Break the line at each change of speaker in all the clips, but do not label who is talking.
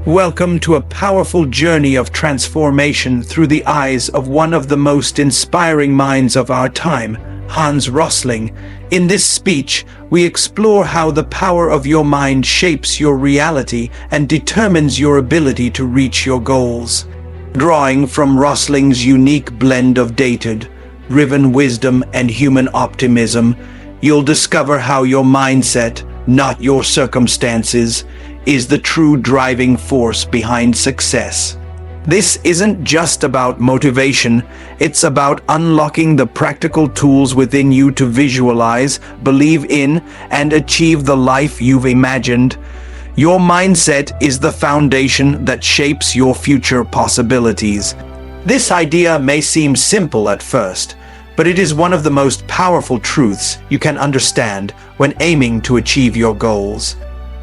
Welcome to a powerful journey of transformation through the eyes of one of the most inspiring minds of our time, Hans Rosling. In this speech, we explore how the power of your mind shapes your reality and determines your ability to reach your goals. Drawing from Rosling's unique blend of data-driven wisdom and human optimism, you'll discover how your mindset, not your circumstances, is the true driving force behind success. This isn't just about motivation, it's about unlocking the practical tools within you to visualize, believe in, and achieve the life you've imagined. Your mindset is the foundation that shapes your future possibilities. This idea may seem simple at first, but it is one of the most powerful truths you can understand when aiming to achieve your goals.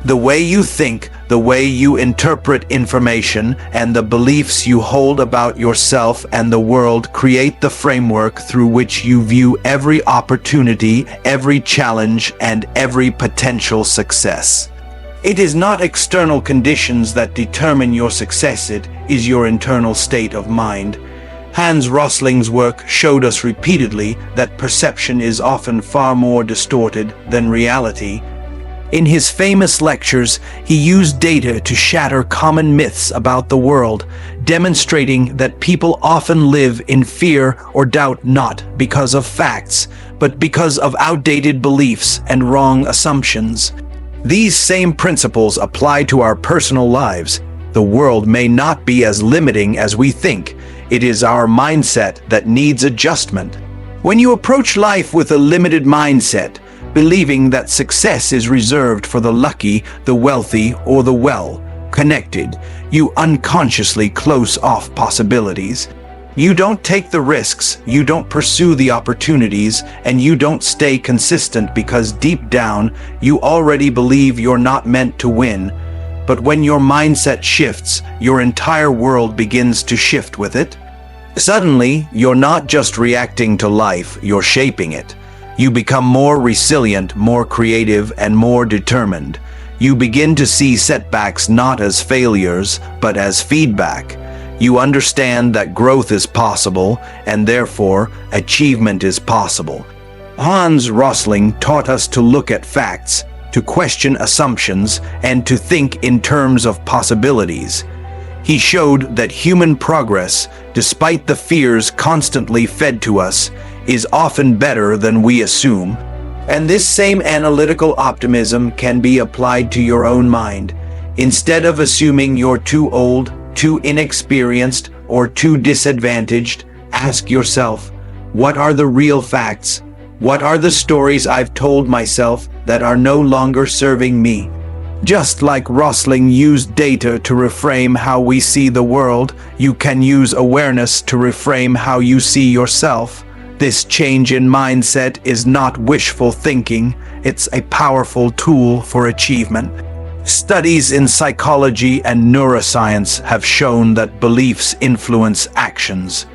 The way you think, the way you interpret information, and the beliefs you hold about yourself and the world create the framework through which you view every opportunity, every challenge, and every potential success. It is not external conditions that determine your success, it is your internal state of mind. Hans Rosling's work showed us repeatedly that perception is often far more distorted than reality. In his famous lectures, he used data to shatter common myths about the world, demonstrating that people often live in fear or doubt not because of facts, but because of outdated beliefs and wrong assumptions. These same principles apply to our personal lives. The world may not be as limiting as we think. It is our mindset that needs adjustment. When you approach life with a limited mindset, believing that success is reserved for the lucky, the wealthy, or the well-connected, you unconsciously close off possibilities. You don't take the risks, you don't pursue the opportunities, and you don't stay consistent because deep down, you already believe you're not meant to win. But when your mindset shifts, your entire world begins to shift with it. Suddenly, you're not just reacting to life, you're shaping it. You become more resilient, more creative, and more determined. You begin to see setbacks not as failures, but as feedback. You understand that growth is possible, and therefore, achievement is possible. Hans Rosling taught us to look at facts, to question assumptions, and to think in terms of possibilities. He showed that human progress, despite the fears constantly fed to us, is often better than we assume. And this same analytical optimism can be applied to your own mind. Instead of assuming you're too old, too inexperienced, or too disadvantaged, ask yourself, what are the real facts? What are the stories I've told myself that are no longer serving me? Just like Rosling used data to reframe how we see the world, you can use awareness to reframe how you see yourself. This change in mindset is not wishful thinking, it's a powerful tool for achievement. Studies in psychology and neuroscience have shown that beliefs influence actions.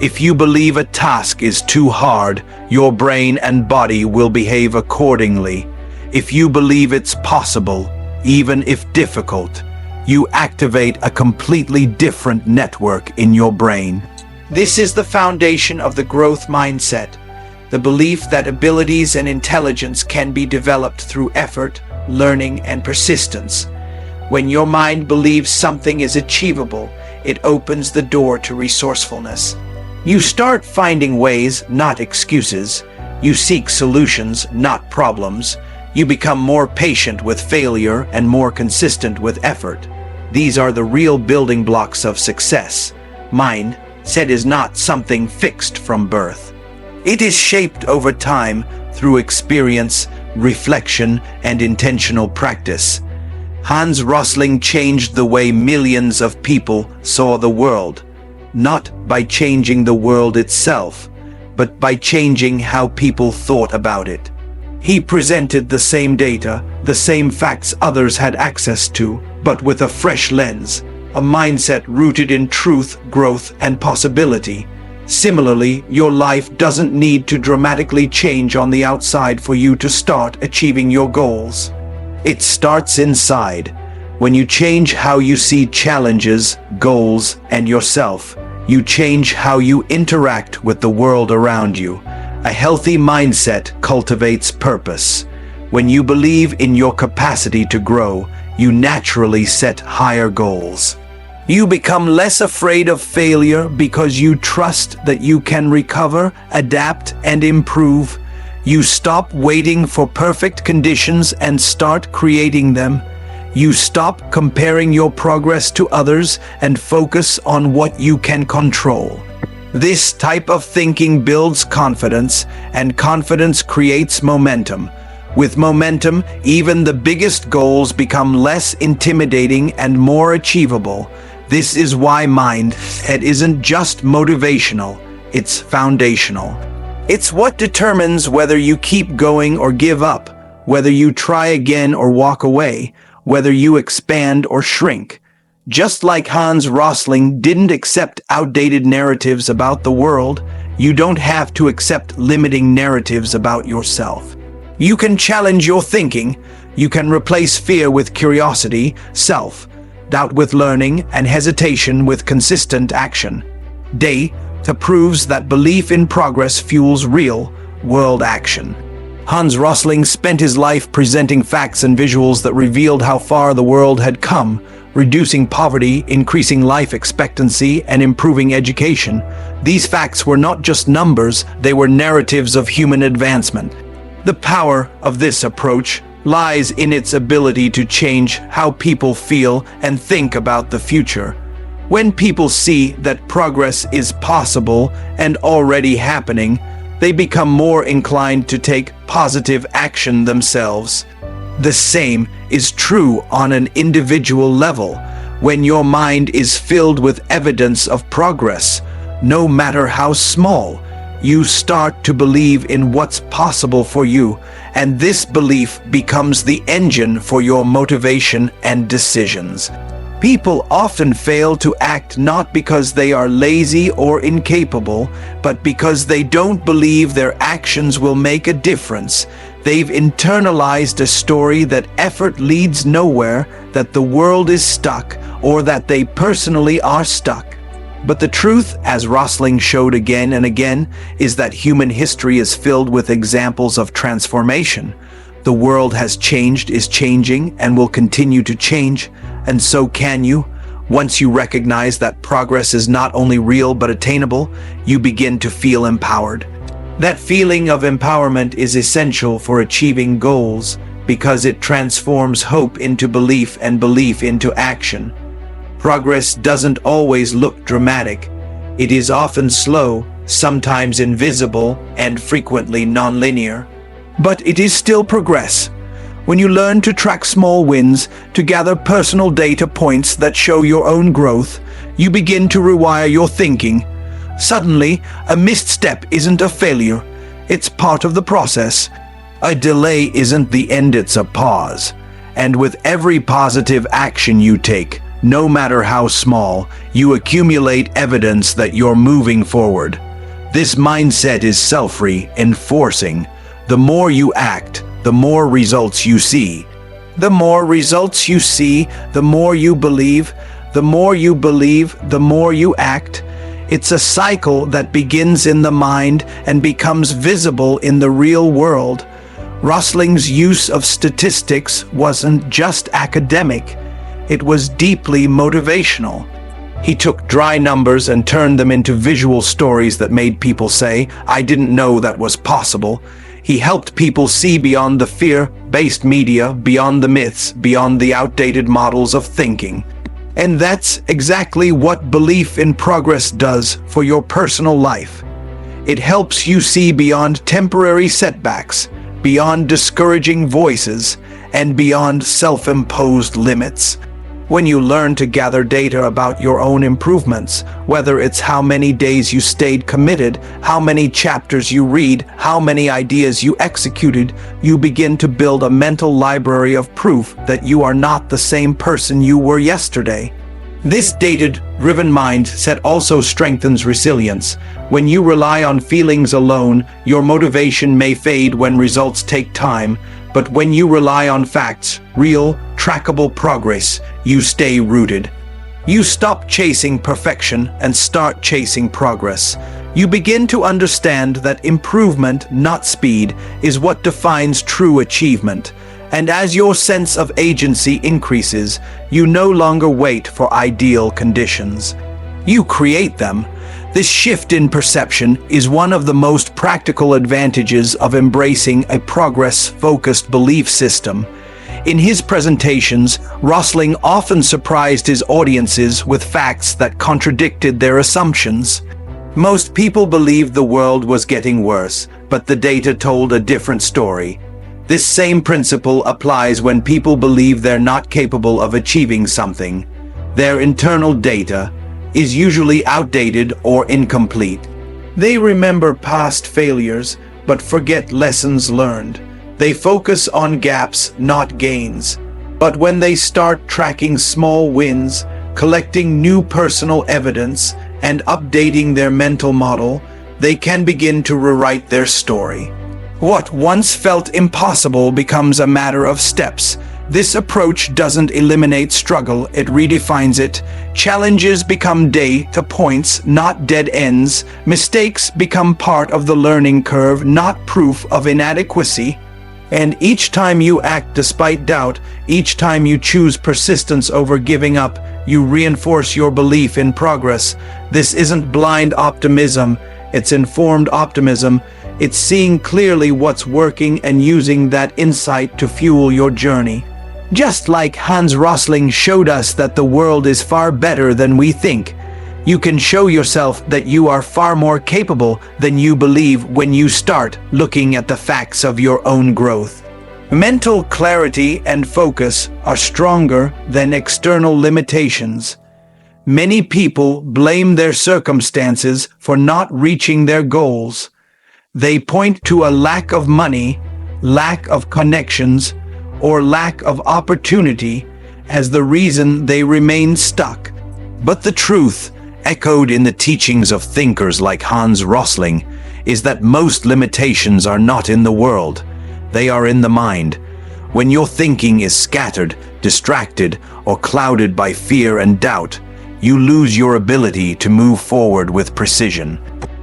If you believe a task is too hard, your brain and body will behave accordingly. If you believe it's possible, even if difficult, you activate a completely different network in your brain. This is the foundation of the growth mindset, the belief that abilities and intelligence can be developed through effort, learning, and persistence. When your mind believes something is achievable, it opens the door to resourcefulness. You start finding ways, not excuses. You seek solutions, not problems. You become more patient with failure and more consistent with effort. These are the real building blocks of success. Mindset is not something fixed from birth. It is shaped over time through experience, reflection, and intentional practice. Hans Rosling changed the way millions of people saw the world, not by changing the world itself, but by changing how people thought about it. He presented the same data, the same facts others had access to, but with a fresh lens, a mindset rooted in truth, growth, and possibility. Similarly, your life doesn't need to dramatically change on the outside for you to start achieving your goals. It starts inside. When you change how you see challenges, goals, and yourself, you change how you interact with the world around you. A healthy mindset cultivates purpose. When you believe in your capacity to grow, you naturally set higher goals. You become less afraid of failure because you trust that you can recover, adapt, and improve. You stop waiting for perfect conditions and start creating them. You stop comparing your progress to others and focus on what you can control. This type of thinking builds confidence, and confidence creates momentum. With momentum, even the biggest goals become less intimidating and more achievable. This is why mindset isn't just motivational, it's foundational. It's what determines whether you keep going or give up, whether you try again or walk away, whether you expand or shrink. Just like Hans Rosling didn't accept outdated narratives about the world, you don't have to accept limiting narratives about yourself. You can challenge your thinking. You can replace fear with curiosity, self-doubt with learning, and hesitation with consistent action. Data proves that belief in progress fuels real-world action. Hans Rosling spent his life presenting facts and visuals that revealed how far the world had come, reducing poverty, increasing life expectancy, and improving education. These facts were not just numbers, they were narratives of human advancement. The power of this approach lies in its ability to change how people feel and think about the future. When people see that progress is possible and already happening, they become more inclined to take positive action themselves. The same is true on an individual level. When your mind is filled with evidence of progress, no matter how small, you start to believe in what's possible for you, and this belief becomes the engine for your motivation and decisions. People often fail to act not because they are lazy or incapable, but because they don't believe their actions will make a difference. They've internalized a story that effort leads nowhere, that the world is stuck, or that they personally are stuck. But the truth, as Rosling showed again and again, is that human history is filled with examples of transformation. The world has changed, is changing, and will continue to change, and so can you. Once you recognize that progress is not only real but attainable, you begin to feel empowered. That feeling of empowerment is essential for achieving goals because it transforms hope into belief and belief into action. Progress doesn't always look dramatic. It is often slow, sometimes invisible, and frequently nonlinear. But it is still progress. When you learn to track small wins, to gather personal data points that show your own growth, you begin to rewire your thinking. Suddenly, a missed step isn't a failure. It's part of the process. A delay isn't the end, it's a pause. And with every positive action you take, no matter how small, you accumulate evidence that you're moving forward. This mindset is self-reinforcing. The more you act, the more results you see. The more results you see, the more you believe. The more you believe, the more you act. It's a cycle that begins in the mind and becomes visible in the real world. Rosling's use of statistics wasn't just academic. It was deeply motivational. He took dry numbers and turned them into visual stories that made people say, "I didn't know that was possible." He helped people see beyond the fear-based media, beyond the myths, beyond the outdated models of thinking. And that's exactly what belief in progress does for your personal life. It helps you see beyond temporary setbacks, beyond discouraging voices, and beyond self-imposed limits. When you learn to gather data about your own improvements, whether it's how many days you stayed committed, how many chapters you read, how many ideas you executed, you begin to build a mental library of proof that you are not the same person you were yesterday. This data-driven mindset also strengthens resilience. When you rely on feelings alone, your motivation may fade when results take time. But when you rely on facts, real, trackable progress, you stay rooted. You stop chasing perfection and start chasing progress. You begin to understand that improvement, not speed, is what defines true achievement. And as your sense of agency increases, you no longer wait for ideal conditions. You create them. This shift in perception is one of the most practical advantages of embracing a progress-focused belief system. In his presentations, Rosling often surprised his audiences with facts that contradicted their assumptions. Most people believed the world was getting worse, but the data told a different story. This same principle applies when people believe they're not capable of achieving something. Their internal data is usually outdated or incomplete. They remember past failures, but forget lessons learned. They focus on gaps, not gains. But when they start tracking small wins, collecting new personal evidence, and updating their mental model, they can begin to rewrite their story. What once felt impossible becomes a matter of steps. This approach doesn't eliminate struggle, it redefines it. Challenges become data points, not dead ends. Mistakes become part of the learning curve, not proof of inadequacy. And each time you act despite doubt, each time you choose persistence over giving up, you reinforce your belief in progress. This isn't blind optimism, it's informed optimism. It's seeing clearly what's working and using that insight to fuel your journey. Just like Hans Rosling showed us that the world is far better than we think, you can show yourself that you are far more capable than you believe when you start looking at the facts of your own growth. Mental clarity and focus are stronger than external limitations. Many people blame their circumstances for not reaching their goals. They point to a lack of money, lack of connections, or lack of opportunity as the reason they remain stuck. But the truth, echoed in the teachings of thinkers like Hans Rosling, is that most limitations are not in the world. They are in the mind. When your thinking is scattered, distracted, or clouded by fear and doubt, you lose your ability to move forward with precision.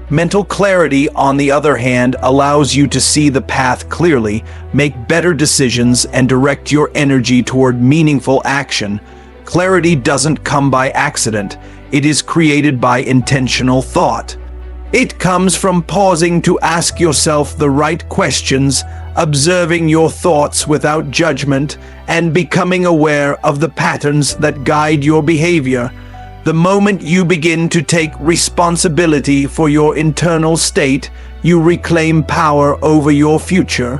Mental clarity, on the other hand, allows you to see the path clearly, make better decisions, and direct your energy toward meaningful action. Clarity doesn't come by accident. It is created by intentional thought. It comes from pausing to ask yourself the right questions, observing your thoughts without judgment, and becoming aware of the patterns that guide your behavior. The moment you begin to take responsibility for your internal state, you reclaim power over your future.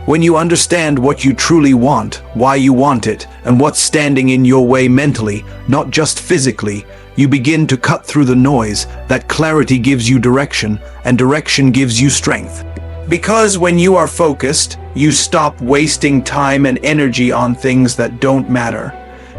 When you understand what you truly want, why you want it, and what's standing in your way mentally, not just physically, you begin to cut through the noise. That clarity gives you direction, and direction gives you strength. Because when you are focused, you stop wasting time and energy on things that don't matter.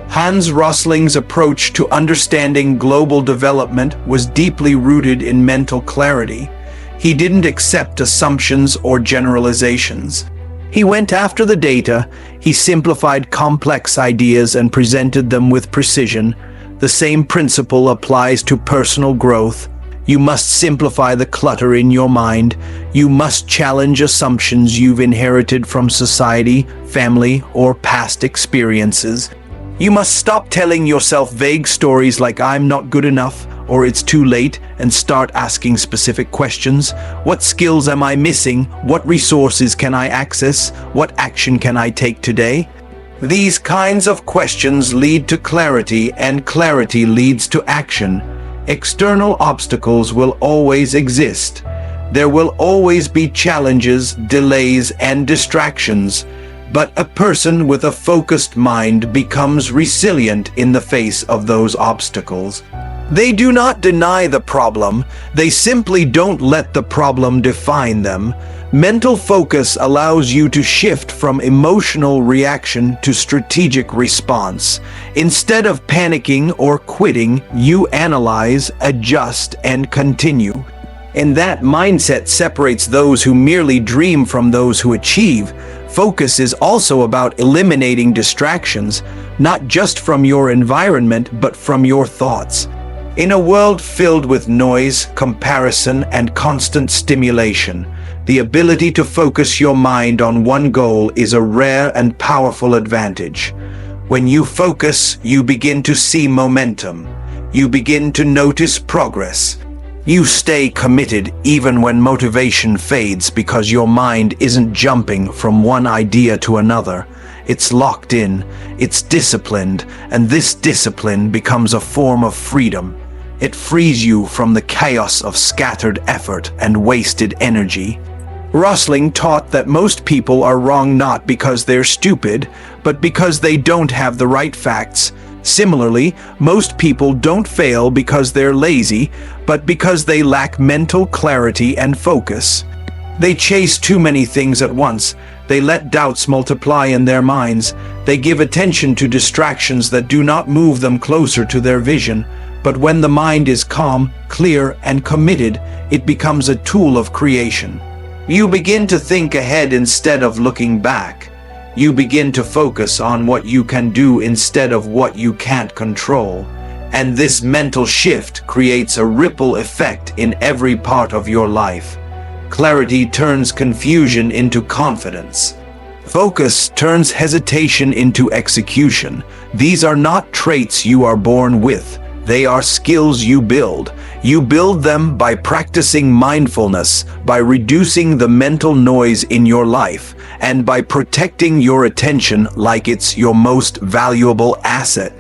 Hans Rosling's approach to understanding global development was deeply rooted in mental clarity. He didn't accept assumptions or generalizations. He went after the data, he simplified complex ideas and presented them with precision. The same principle applies to personal growth. You must simplify the clutter in your mind. You must challenge assumptions you've inherited from society, family, or past experiences. You must stop telling yourself vague stories like "I'm not good enough" or "it's too late," and start asking specific questions. What skills am I missing? What resources can I access? What action can I take today? These kinds of questions lead to clarity, and clarity leads to action. External obstacles will always exist. There will always be challenges, delays, and distractions. But a person with a focused mind becomes resilient in the face of those obstacles. They do not deny the problem, they simply don't let the problem define them. Mental focus allows you to shift from emotional reaction to strategic response. Instead of panicking or quitting, you analyze, adjust, and continue. And that mindset separates those who merely dream from those who achieve. Focus is also about eliminating distractions, not just from your environment, but from your thoughts. In a world filled with noise, comparison, and constant stimulation, the ability to focus your mind on one goal is a rare and powerful advantage. When you focus, you begin to see momentum. You begin to notice progress. You stay committed even when motivation fades because your mind isn't jumping from one idea to another. It's locked in, it's disciplined, and this discipline becomes a form of freedom. It frees you from the chaos of scattered effort and wasted energy. Rosling taught that most people are wrong not because they're stupid, but because they don't have the right facts. Similarly, most people don't fail because they're lazy, but because they lack mental clarity and focus. They chase too many things at once. They let doubts multiply in their minds. They give attention to distractions that do not move them closer to their vision. But when the mind is calm, clear, and committed, it becomes a tool of creation. You begin to think ahead instead of looking back. You begin to focus on what you can do instead of what you can't control. And this mental shift creates a ripple effect in every part of your life. Clarity turns confusion into confidence. Focus turns hesitation into execution. These are not traits you are born with. They are skills you build. You build them by practicing mindfulness, by reducing the mental noise in your life, and by protecting your attention like it's your most valuable asset.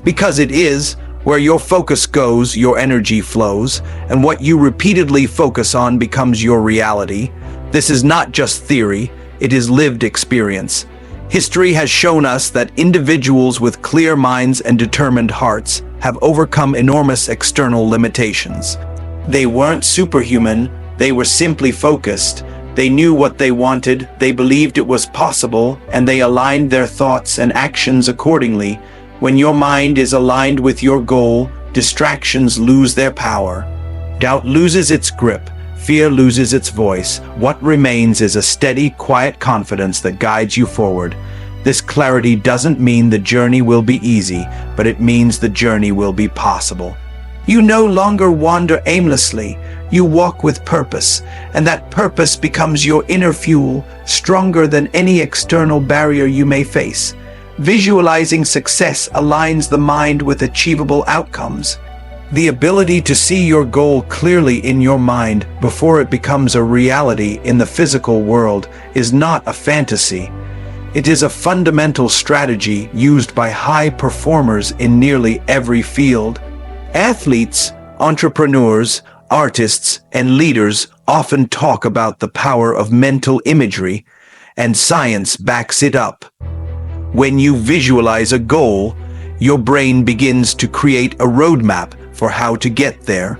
Because it is, where your focus goes, your energy flows, and what you repeatedly focus on becomes your reality. This is not just theory, it is lived experience. History has shown us that individuals with clear minds and determined hearts have overcome enormous external limitations. They weren't superhuman, they were simply focused. They knew what they wanted, they believed it was possible, and they aligned their thoughts and actions accordingly. When your mind is aligned with your goal, distractions lose their power. Doubt loses its grip. Fear loses its voice. What remains is a steady, quiet confidence that guides you forward. This clarity doesn't mean the journey will be easy, but it means the journey will be possible. You no longer wander aimlessly. You walk with purpose, and that purpose becomes your inner fuel, stronger than any external barrier you may face. Visualizing success aligns the mind with achievable outcomes. The ability to see your goal clearly in your mind before it becomes a reality in the physical world is not a fantasy. It is a fundamental strategy used by high performers in nearly every field. Athletes, entrepreneurs, artists, and leaders often talk about the power of mental imagery, and science backs it up. When you visualize a goal, your brain begins to create a roadmap for how to get there.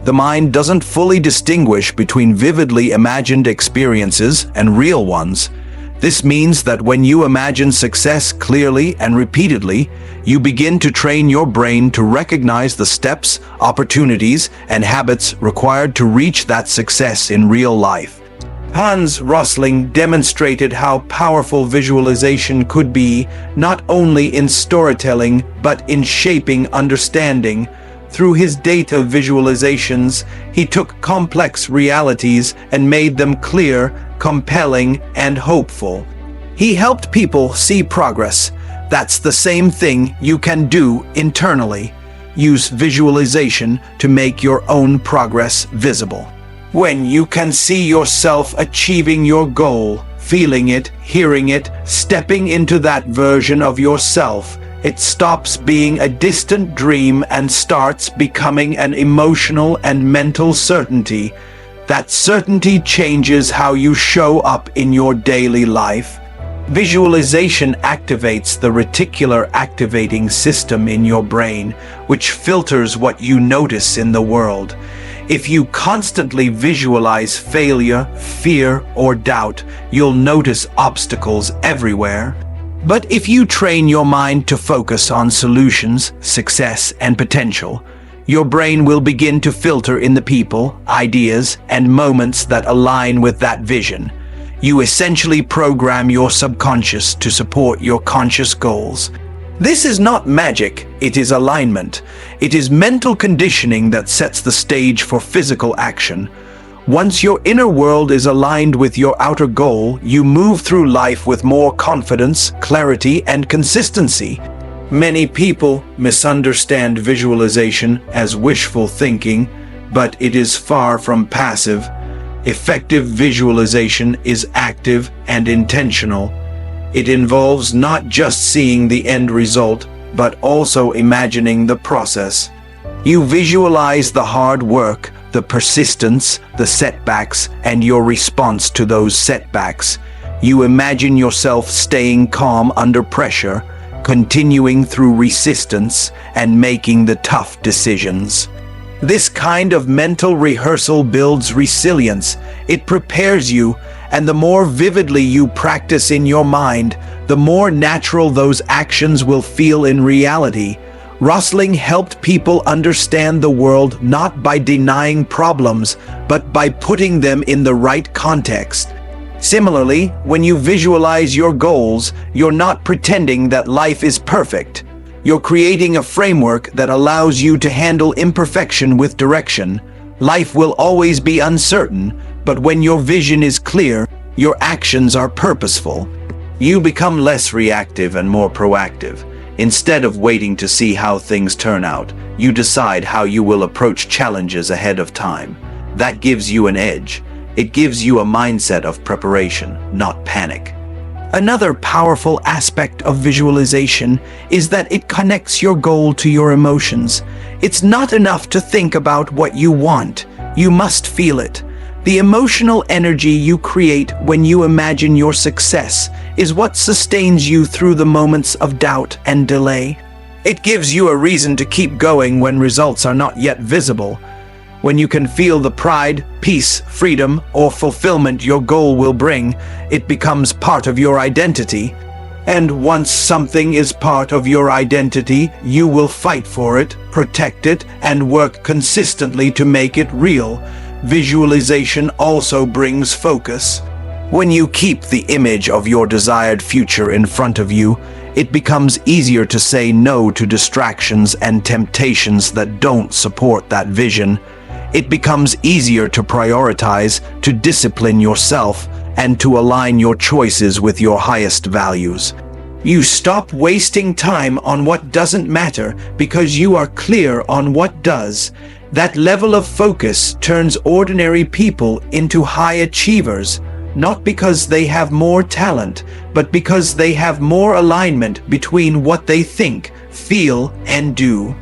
The mind doesn't fully distinguish between vividly imagined experiences and real ones. This means that when you imagine success clearly and repeatedly, you begin to train your brain to recognize the steps, opportunities, and habits required to reach that success in real life. Hans Rosling demonstrated how powerful visualization could be, not only in storytelling, but in shaping understanding. Through his data visualizations, he took complex realities and made them clear, compelling, and hopeful. He helped people see progress. That's the same thing you can do internally. Use visualization to make your own progress visible. When you can see yourself achieving your goal, feeling it, hearing it, stepping into that version of yourself, it stops being a distant dream and starts becoming an emotional and mental certainty. That certainty changes how you show up in your daily life. Visualization activates the reticular activating system in your brain, which filters what you notice in the world. If you constantly visualize failure, fear, or doubt, you'll notice obstacles everywhere. But if you train your mind to focus on solutions, success, and potential, your brain will begin to filter in the people, ideas, and moments that align with that vision. You essentially program your subconscious to support your conscious goals. This is not magic, it is alignment. It is mental conditioning that sets the stage for physical action. Once your inner world is aligned with your outer goal, you move through life with more confidence, clarity, and consistency. Many people misunderstand visualization as wishful thinking, but it is far from passive. Effective visualization is active and intentional. It involves not just seeing the end result, but also imagining the process. You visualize the hard work, the persistence, the setbacks, and your response to those setbacks. You imagine yourself staying calm under pressure, continuing through resistance, and making the tough decisions. This kind of mental rehearsal builds resilience. It prepares you, and the more vividly you practice in your mind, the more natural those actions will feel in reality. Rosling helped people understand the world not by denying problems, but by putting them in the right context. Similarly, when you visualize your goals, you're not pretending that life is perfect. You're creating a framework that allows you to handle imperfection with direction. Life will always be uncertain, but when your vision is clear, your actions are purposeful. You become less reactive and more proactive. Instead of waiting to see how things turn out, you decide how you will approach challenges ahead of time. That gives you an edge. It gives you a mindset of preparation, not panic. Another powerful aspect of visualization is that it connects your goal to your emotions. It's not enough to think about what you want. You must feel it. The emotional energy you create when you imagine your success is what sustains you through the moments of doubt and delay. It gives you a reason to keep going when results are not yet visible. When you can feel the pride, peace, freedom, or fulfillment your goal will bring, it becomes part of your identity. And once something is part of your identity, you will fight for it, protect it, and work consistently to make it real. Visualization also brings focus. When you keep the image of your desired future in front of you, it becomes easier to say no to distractions and temptations that don't support that vision. It becomes easier to prioritize, to discipline yourself, and to align your choices with your highest values. You stop wasting time on what doesn't matter because you are clear on what does. That level of focus turns ordinary people into high achievers, not because they have more talent, but because they have more alignment between what they think, feel, and do.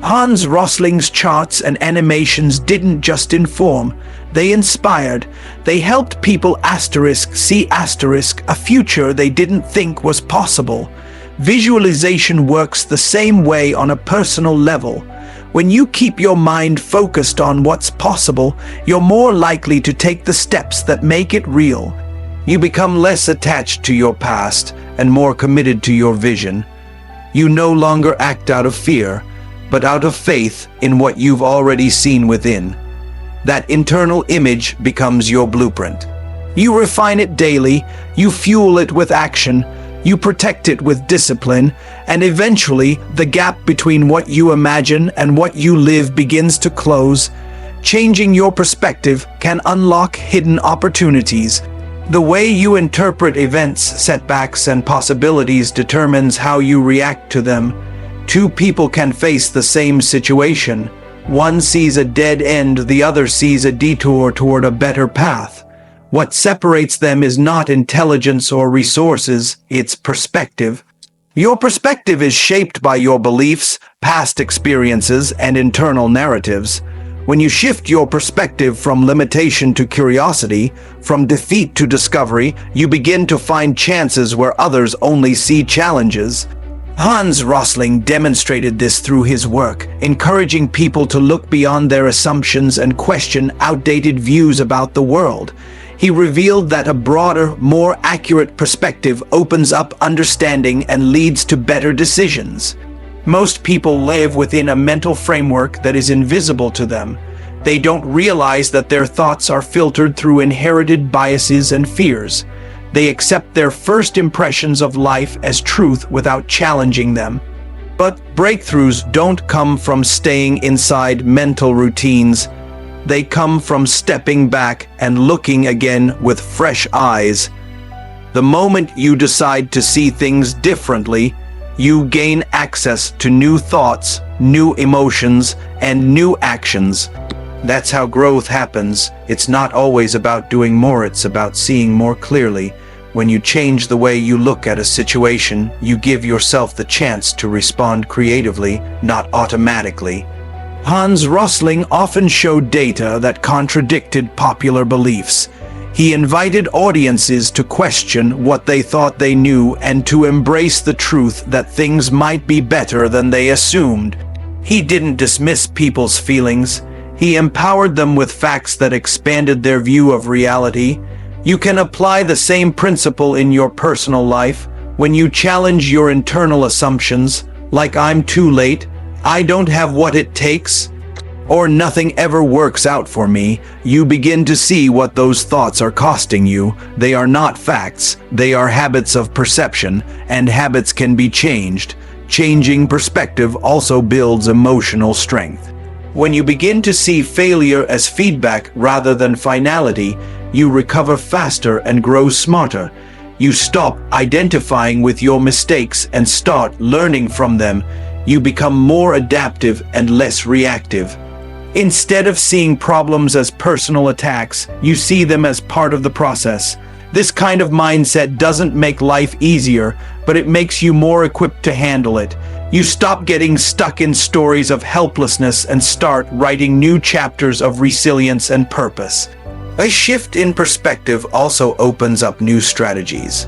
Hans Rosling's charts and animations didn't just inform, they inspired. They helped people see a future they didn't think was possible. Visualization works the same way on a personal level. When you keep your mind focused on what's possible, you're more likely to take the steps that make it real. You become less attached to your past and more committed to your vision. You no longer act out of fear, but out of faith in what you've already seen within. That internal image becomes your blueprint. You refine it daily, you fuel it with action, you protect it with discipline, and eventually the gap between what you imagine and what you live begins to close. Changing your perspective can unlock hidden opportunities. The way you interpret events, setbacks, and possibilities determines how you react to them. Two people can face the same situation. One sees a dead end, the other sees a detour toward a better path. What separates them is not intelligence or resources, it's perspective. Your perspective is shaped by your beliefs, past experiences, and internal narratives. When you shift your perspective from limitation to curiosity, from defeat to discovery, you begin to find chances where others only see challenges. Hans Rosling demonstrated this through his work, encouraging people to look beyond their assumptions and question outdated views about the world. He revealed that a broader, more accurate perspective opens up understanding and leads to better decisions. Most people live within a mental framework that is invisible to them. They don't realize that their thoughts are filtered through inherited biases and fears. They accept their first impressions of life as truth without challenging them. But breakthroughs don't come from staying inside mental routines. They come from stepping back and looking again with fresh eyes. The moment you decide to see things differently, you gain access to new thoughts, new emotions, and new actions. That's how growth happens. It's not always about doing more, it's about seeing more clearly. When you change the way you look at a situation, you give yourself the chance to respond creatively, not automatically. Hans Rosling often showed data that contradicted popular beliefs. He invited audiences to question what they thought they knew and to embrace the truth that things might be better than they assumed. He didn't dismiss people's feelings. He empowered them with facts that expanded their view of reality. You can apply the same principle in your personal life. When you challenge your internal assumptions, like "I'm too late," "I don't have what it takes," or "nothing ever works out for me," you begin to see what those thoughts are costing you. They are not facts, they are habits of perception, and habits can be changed. Changing perspective also builds emotional strength. When you begin to see failure as feedback rather than finality, you recover faster and grow smarter. You stop identifying with your mistakes and start learning from them. You become more adaptive and less reactive. Instead of seeing problems as personal attacks, you see them as part of the process. This kind of mindset doesn't make life easier, but it makes you more equipped to handle it. You stop getting stuck in stories of helplessness and start writing new chapters of resilience and purpose. A shift in perspective also opens up new strategies.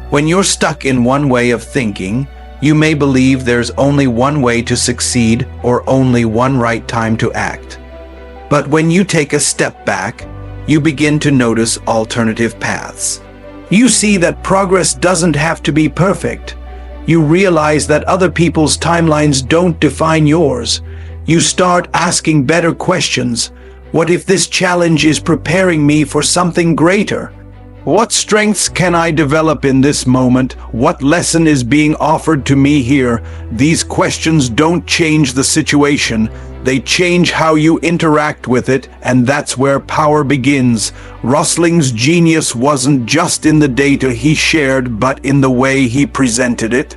When you're stuck in one way of thinking, you may believe there's only one way to succeed or only one right time to act. But when you take a step back, you begin to notice alternative paths. You see that progress doesn't have to be perfect. You realize that other people's timelines don't define yours. You start asking better questions. What if this challenge is preparing me for something greater? What strengths can I develop in this moment? What lesson is being offered to me here? These questions don't change the situation. They change how you interact with it, and that's where power begins. Rosling's genius wasn't just in the data he shared, but in the way he presented it.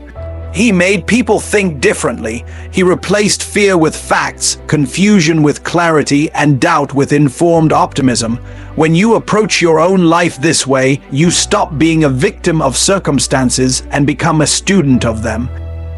He made people think differently. He replaced fear with facts, confusion with clarity, and doubt with informed optimism. When you approach your own life this way, you stop being a victim of circumstances and become a student of them.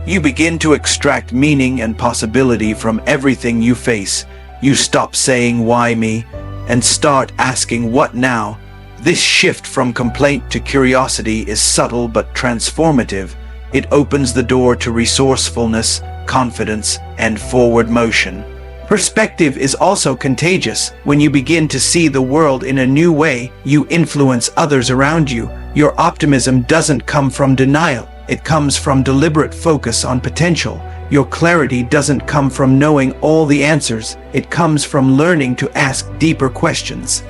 You begin to extract meaning and possibility from everything you face. You stop saying "why me?" and start asking "what now?" This shift from complaint to curiosity is subtle but transformative. It opens the door to resourcefulness, confidence, and forward motion. Perspective is also contagious. When you begin to see the world in a new way, you influence others around you. Your optimism doesn't come from denial. It comes from deliberate focus on potential. Your clarity doesn't come from knowing all the answers. It comes from learning to ask deeper questions.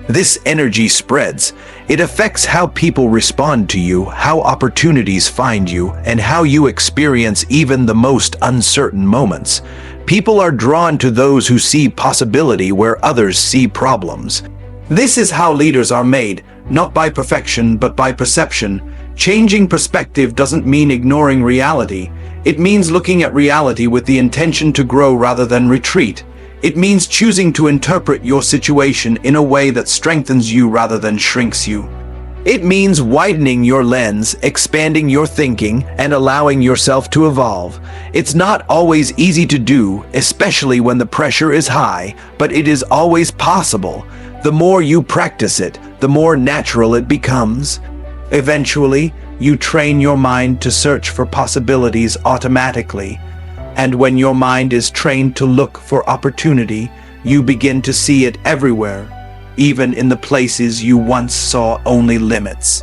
This energy spreads. It affects how people respond to you, how opportunities find you, and how you experience even the most uncertain moments. People are drawn to those who see possibility where others see problems. This is how leaders are made, not by perfection, but by perception. Changing perspective doesn't mean ignoring reality. It means looking at reality with the intention to grow rather than retreat. It means choosing to interpret your situation in a way that strengthens you rather than shrinks you. It means widening your lens, expanding your thinking, and allowing yourself to evolve. It's not always easy to do, especially when the pressure is high, but it is always possible. The more you practice it, the more natural it becomes. Eventually, you train your mind to search for possibilities automatically. And when your mind is trained to look for opportunity, you begin to see it everywhere, even in the places you once saw only limits.